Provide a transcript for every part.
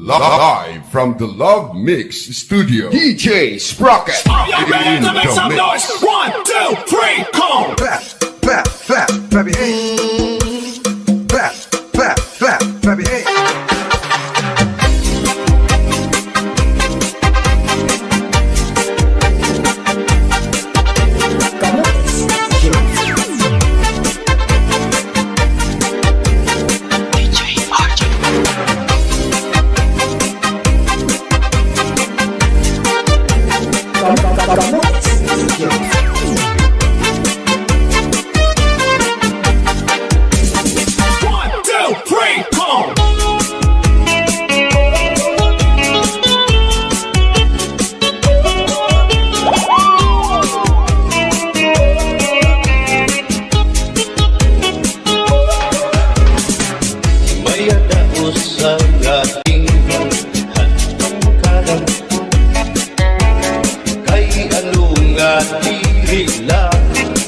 Live from the Love Mix Studio, DJ Sprocket. Are you ready to make some noise? 1, 2, 3, come on! Clap, clap, clap, clap your hands. Clap, clap, clap, clap your hands.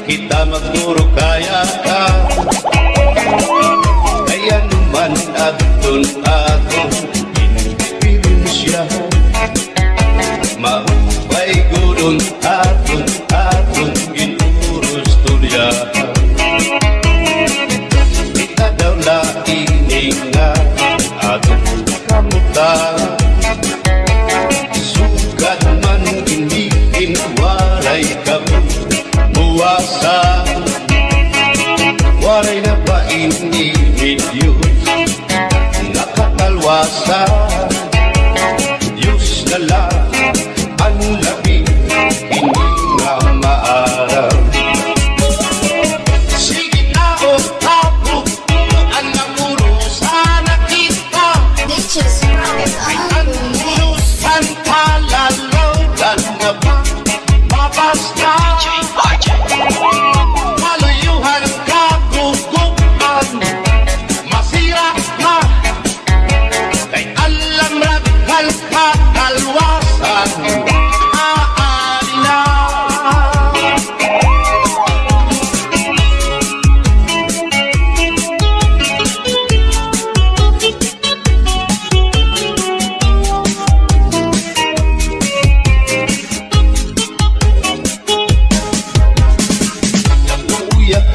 Kita magturo kaya ka kaya naman aton inipidensya maupay gudon aton inurus tulya kita daw laing nga aton kamutan sugat man hindi inwaray kamu buwasa waray na pa ini-Diyos nakatalwasa Diyos na lang ang labing hindi nga maaraw sige na o tapo ang namuro sana kita ay ang urusan palalaw dan na ba mabasta maluyuhan kagugupan masira na kay alam raghal katalwasan aali na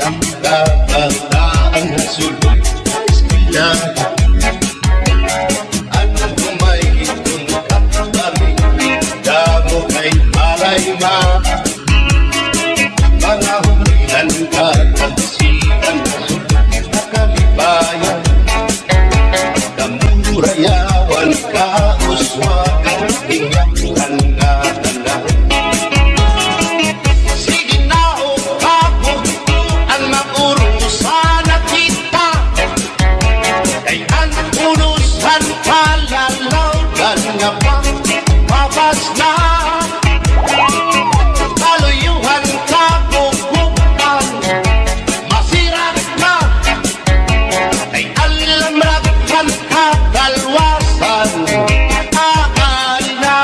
ang kabataan na sulod sila anong kumaitong kapatami damo kay malay ma mga humilan katansigan nakalibayan kamurayawan kauswagan ingatan nga tanan nga pa mabas na kaluyuhan kagugupan masira na ay alam raghal katalwasan aali na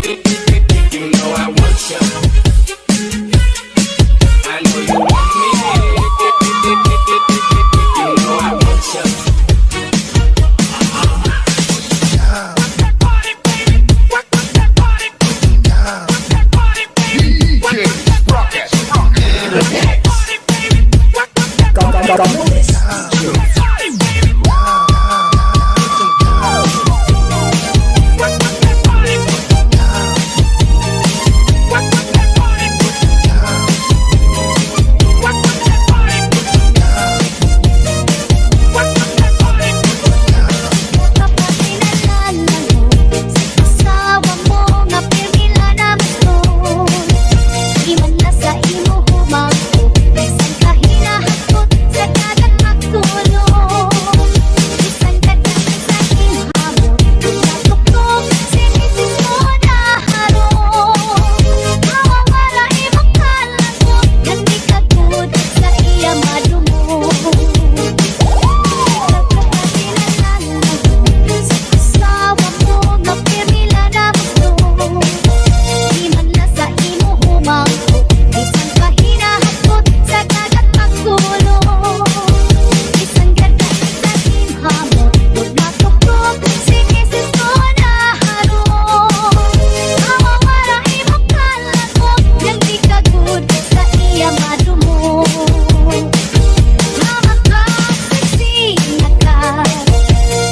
You know I want you. I know you want me. You know I want you. DJ Sprocket. Asawa mo nga pirmila na gusto. Di man na sa imo humangko, bisan ka hinahakot sa dagat magtulong. Bisan ka dagat sa hinhamon, natuktok sinisis mo na harong. Mawawala imong kalagot, yan di ka good sa iya madumo. Asawa mo nga pirmila na gusto. Di man na sa imo humangko, bisan ka hinahakot sa dagat magtulong. Bisan ka dagat sa hinhamon, huwag natuktok sinisis mo na harong. Mawawala imong kalagot, yan di ka good sa iya madumo. Tama ka, sexy na ka.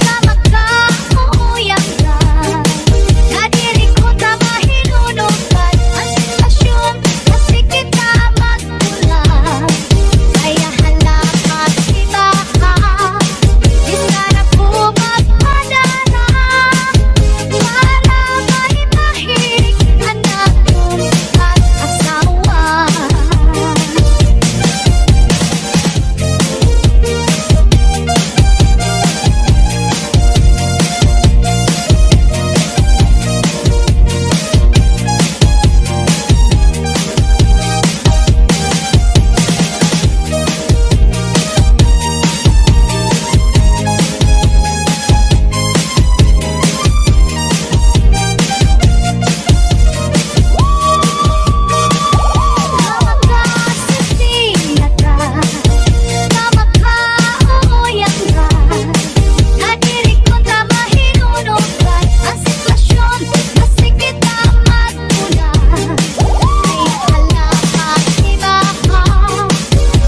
Tama ka, uuyang ka. Nadiri ko tama hinunugan ang sitwasyon kasi kita magkulang. Kaya halamat iba ka. Di sana po magpadala para maimahilig anak kong mag-asawa. Tama ka, sexy na ka. Tama ka, uuyang ka. Nadiri ko tama hinunugan ang sitwasyon kasi kita magkulang. Kaya halamat iba ka.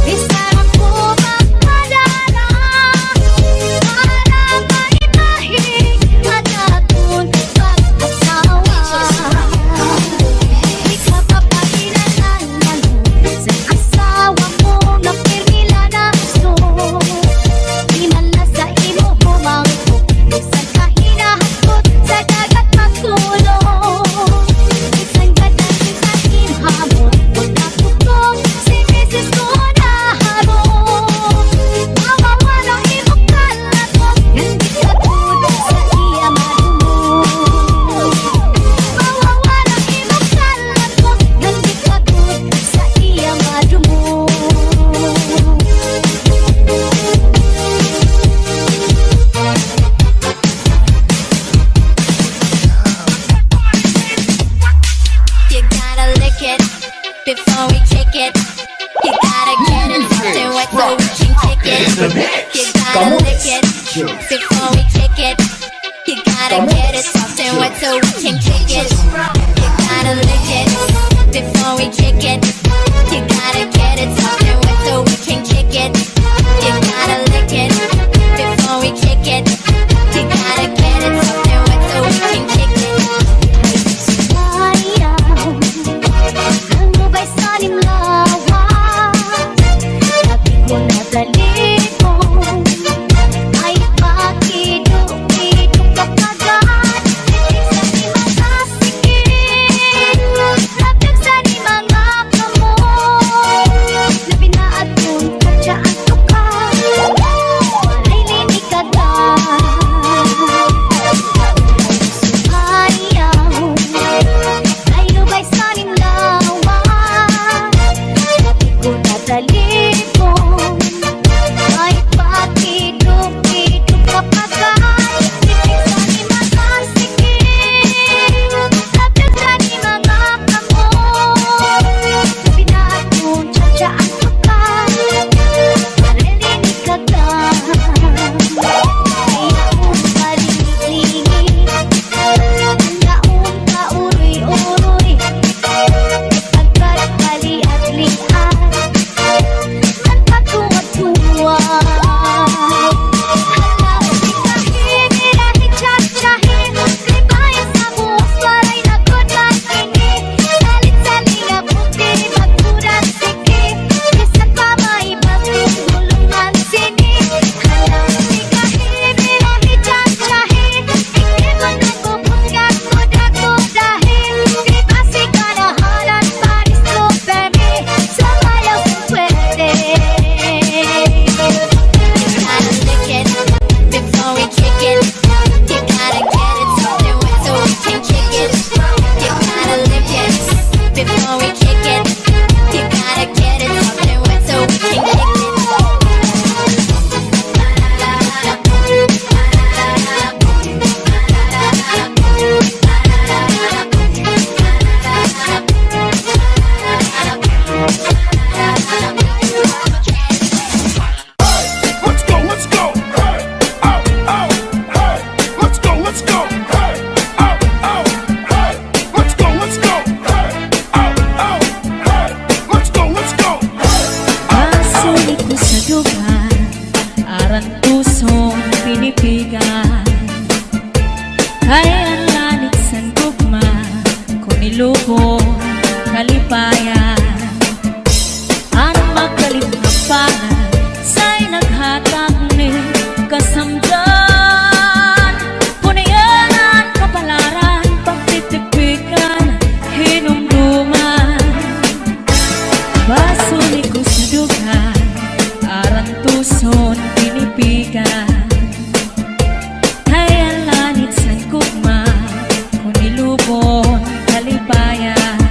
Di sana po magpadala para maimahilig anak kong mag-asawa. Di ka papakilalanan sa asawa mo nga pirmila na gusto. Di man na sa imo humangko, bisan ka hinahakot sa dagat magtulong. Bisan ka dagat sa hinhamon, huwag natuktok sinisis mo na harong. Mawawala imong kalagot, yan di ka good sa iya madumo. Mawawala imong kalagot, yan di ka good sa iya madumo. You gotta lick it before we kick it. You gotta get it soft and wet so we can kick it. You gotta lick it before we kick it. You gotta get it soft and wet so we can kick it. You gotta lick it before we kick it. You gotta get it soft and wet so we can kick it. You gotta lick it before we kick it. You gotta get it soft and wet so we can kick it. Sayang, ang mubay sa nimlawan. Sabi ko na dali ko ay bakit lubong kalipayan. Ang magkaliphapan sa'y naghatag ni kasamdan. Punayanan, kapalaran, pagtitipikan, hinumduman. Baso ni kusudugan, aran tuson pinipigan. Kaya lanit sa gugma, kunilubon kalipayan.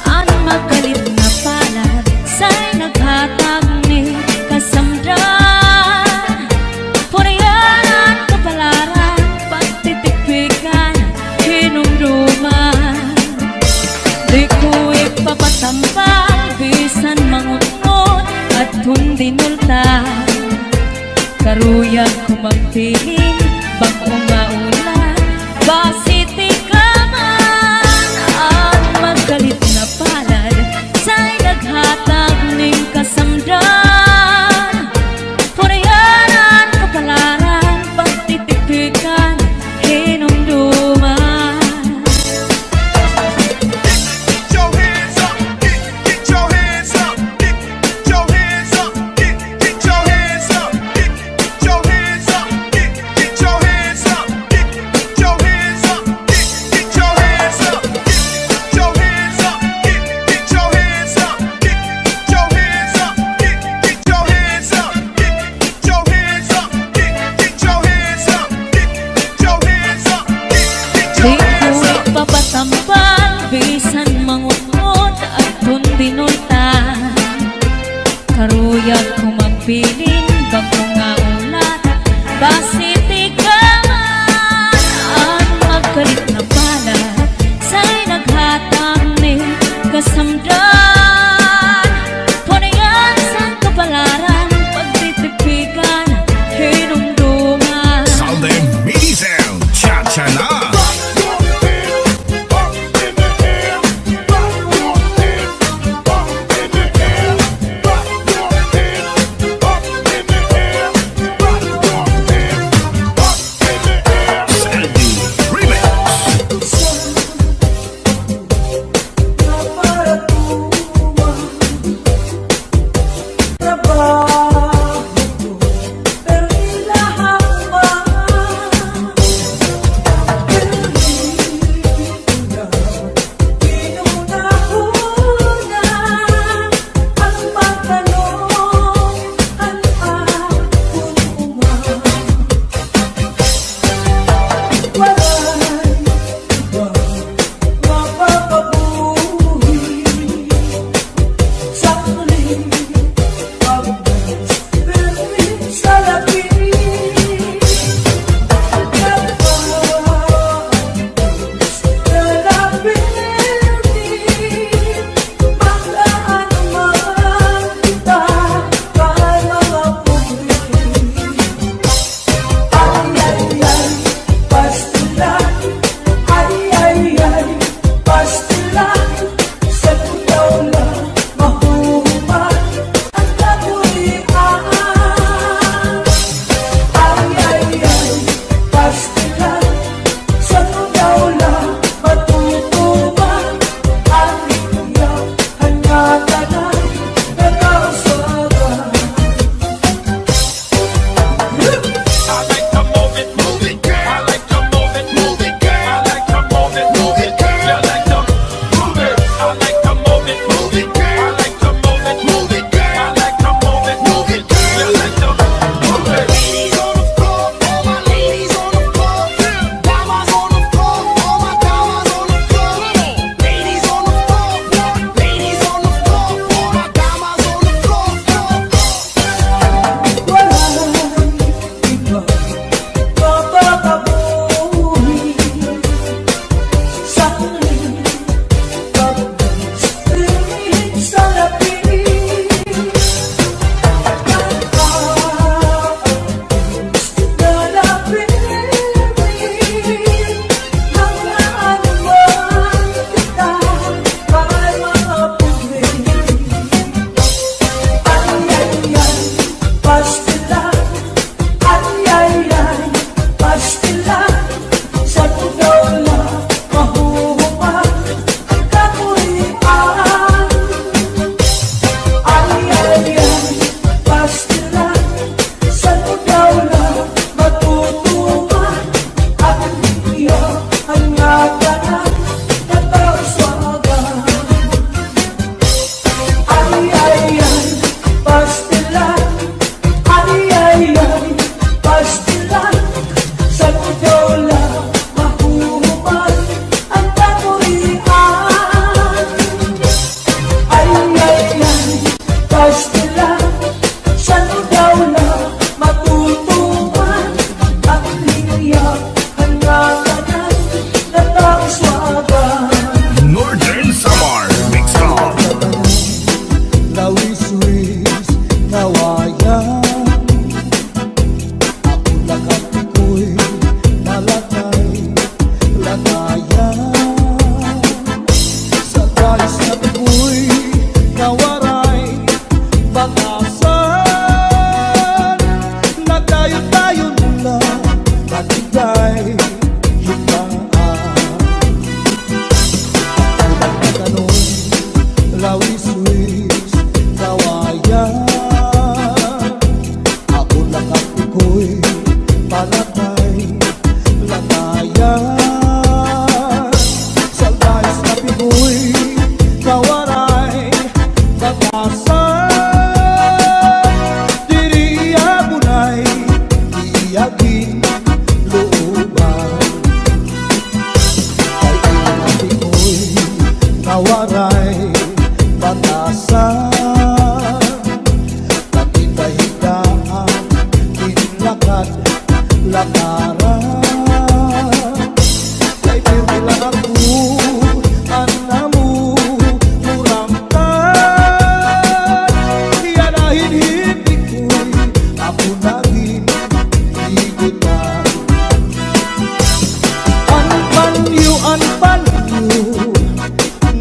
Ang magalit na palad sa'y naghatag ni kasamdan. Punayanan, kapalaran, pagtitipikan, hinumduman. Di ko ipapatampal, bisan mangunot at hundinulta. Karuyag ko magpiling, bagong maulan, basiti ka man. At magalit na palad sa'y naghatag ning kasamdan. Punayanan, kapalaran, pagtitipikan, hinumduman. Get your hands up, get your hands up, get your hands up, get your hands up, get your hands up, get waray batasan. Pagkitahigaan, tinlakad, lakaran. Kay pirmi lang ako, anamu, muramtan. Iyanahin hindi ko'y ako naging igutan. Anpanyo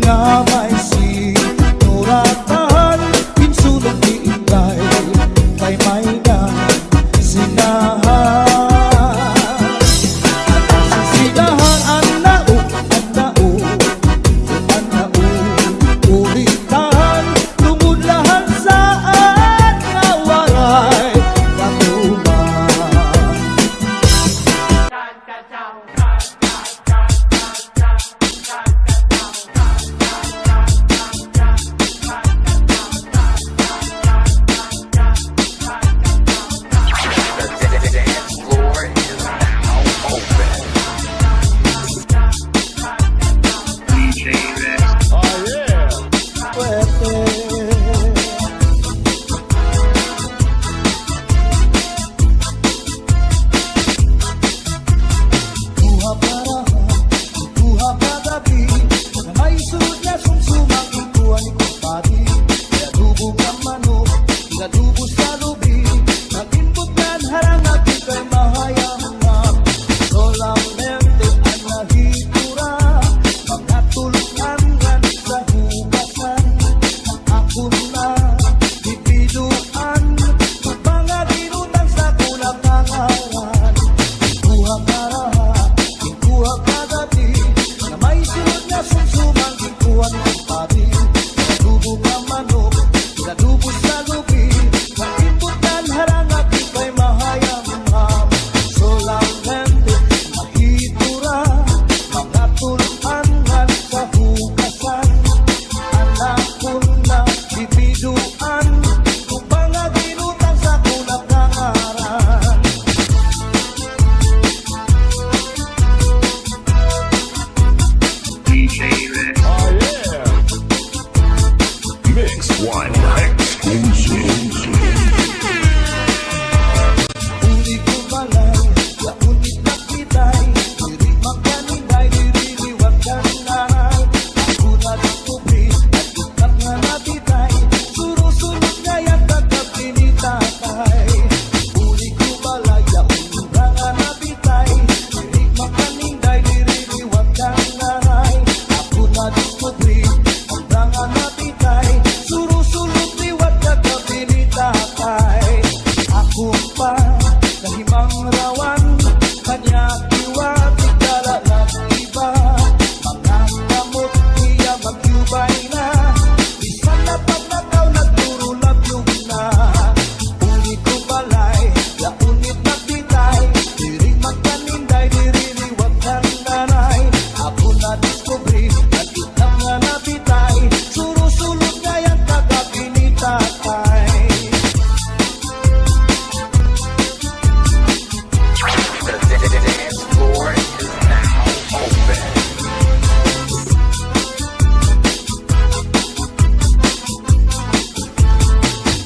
nga may sinuratan, pinsulong diinday kay may na sinahan. Sinahan anao, ulitan, tumudlahan saan nga waray katuman. Buha parahan, buha kagabi, na may sunod na sumsumang ikuan ni kumpari. Pinadubog ang manok, pinadubo sa lubi, nagimbot yan harang natin kay mahayang. Solamente ang nahitura, mga tulunan nga sa hugasan. Ako na bibiduan, mga ginutang sa kulang pangalan. Buha parahan, ikuha kagabi, na may sunod na sumsumang ikuan ni kumpari. Pinadubog ang manok, pinadubo sa lubi, nagimbot yan harang natin kay mahayang. Solamente mahitura, mga tulunan nga sa hugasan. Anak ko na bibiduan, kung mga ginutang sa kulang pangalan. Mix one exclusive. Uli ko balay, yaunit na kitay, diri magkaninday, diriliwag ka nanay. Ako na diskubri, at ikat nga natitay, surusunod nga yan kagabi ni tatay. Uli ko balay, yaunit na nga natitay, diri magkaninday, diriliwag ka nanay. Ako na diskubri, at nga natitay, surusunod liwat kagabi ni tatay. Ako pa kahimang rawan, kanya iwat ikala ng iba. Mga gamot niya magyubay na, bisan na pagnakaw nagturo labyog na. Uli ko balay, yaunit na bitay, diri magkaninday, diri liwat ng nanay. Ako na diskubri, at itam nga nabitay, surusulog nga yan kagabi ni tatay.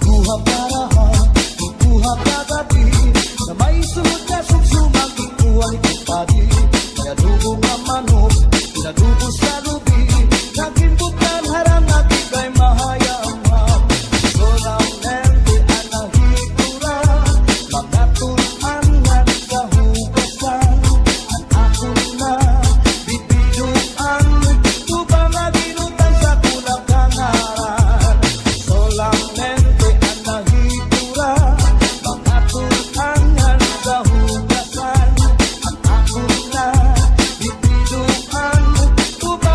Buha parahan, buha kagabi, na may sunod na sumsumang ikuha ni kumpari. Pinadubog ang manok, pinadubo sa lubi, nagimbot yan harang natin kay mahayang. Solamente ang nahitura, mga tuluan nga sa hugasan. Ang ako na bibiduan, tubang nga ginutang sa kulang kangaran. Solamente ang nahitura, mga tuluan nga sa hugasan. Ang ako na bibiduan, tubang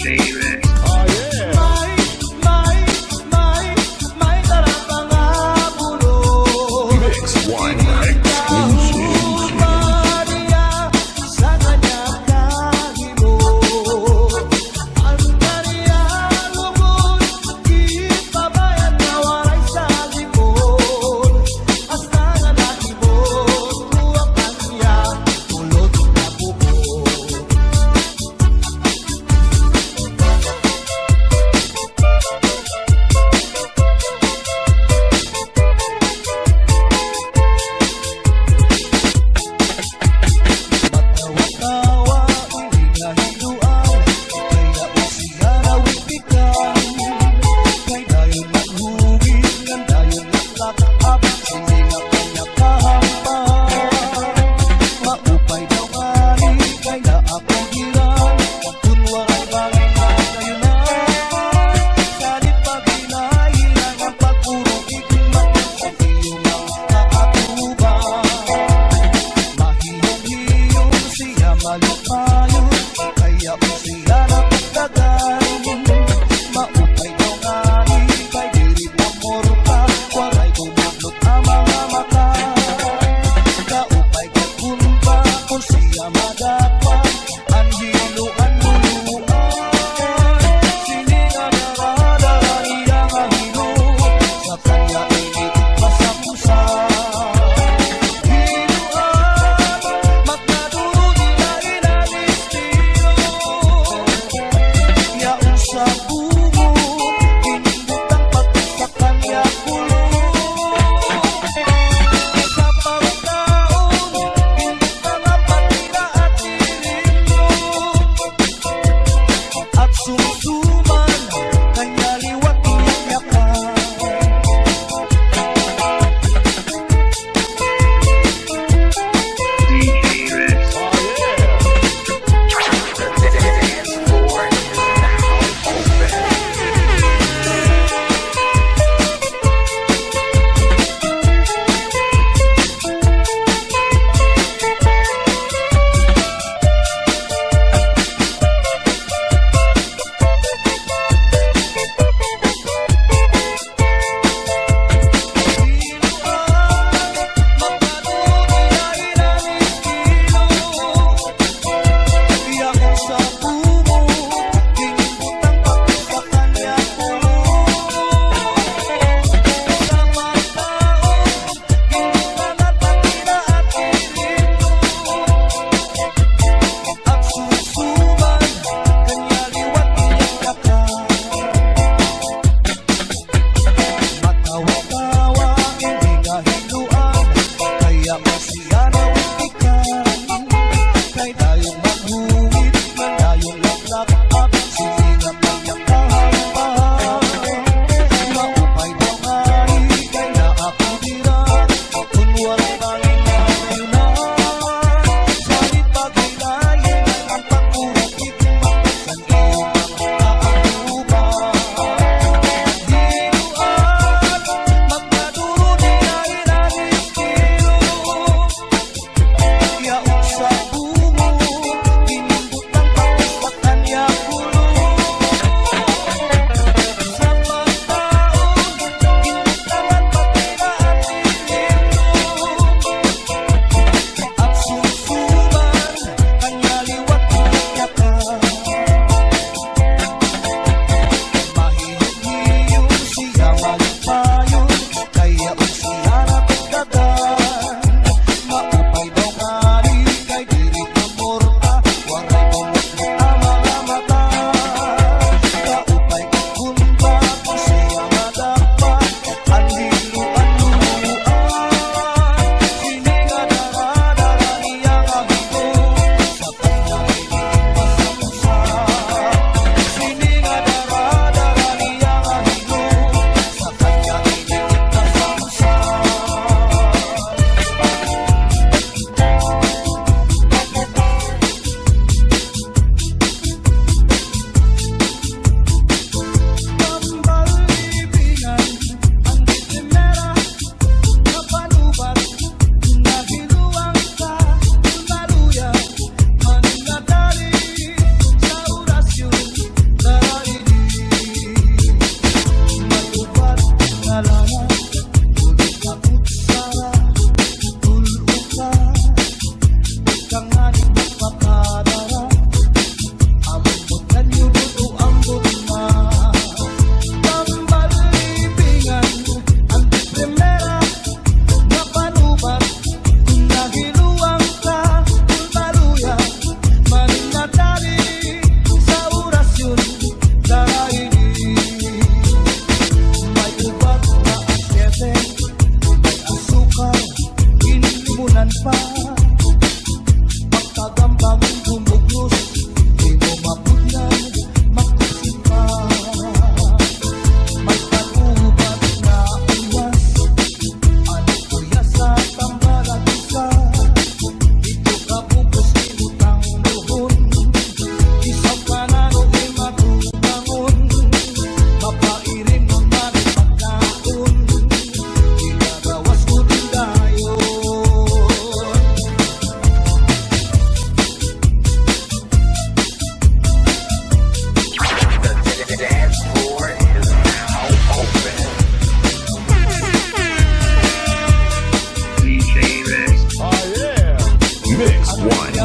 May darapang abulo. Mix One exclusive. Maria sa kanyang kahimo. Ang kanyang lubos, ipabayad na walay sa limon. Hasta nga naibot, tuwang kanya, tulot na buko. Matawa-tawa, hindi na hiluan, kaya usiya na witikan. Kay dayon ng hugis, ng dayon ng lakap, hindi na kanya kahampan. Maupay daw ani, kaya ako hilang, kung waray bagay na kayo na. Salit pag hinahilang ang pagpurong ikimak, sa iyong mga kaatubang. Mahiyong-hiyong siya malupayo, kaya po siya napagdagan. Maupay daw ngani, kay diri pamor ka, waray tumublot ang mga mata. Kaupay kay kumpa, kung siya madapa, ang hiluan luluan. Siningan narada, iyang ahilo, sa kanya init pasapusa. Hiluan, magkaduro nila ilalistino. Yaong sa bungo, inibutang pati sa kanya kulo. Sa pagkaon, hindi ka nga pati na atin.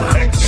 Mix.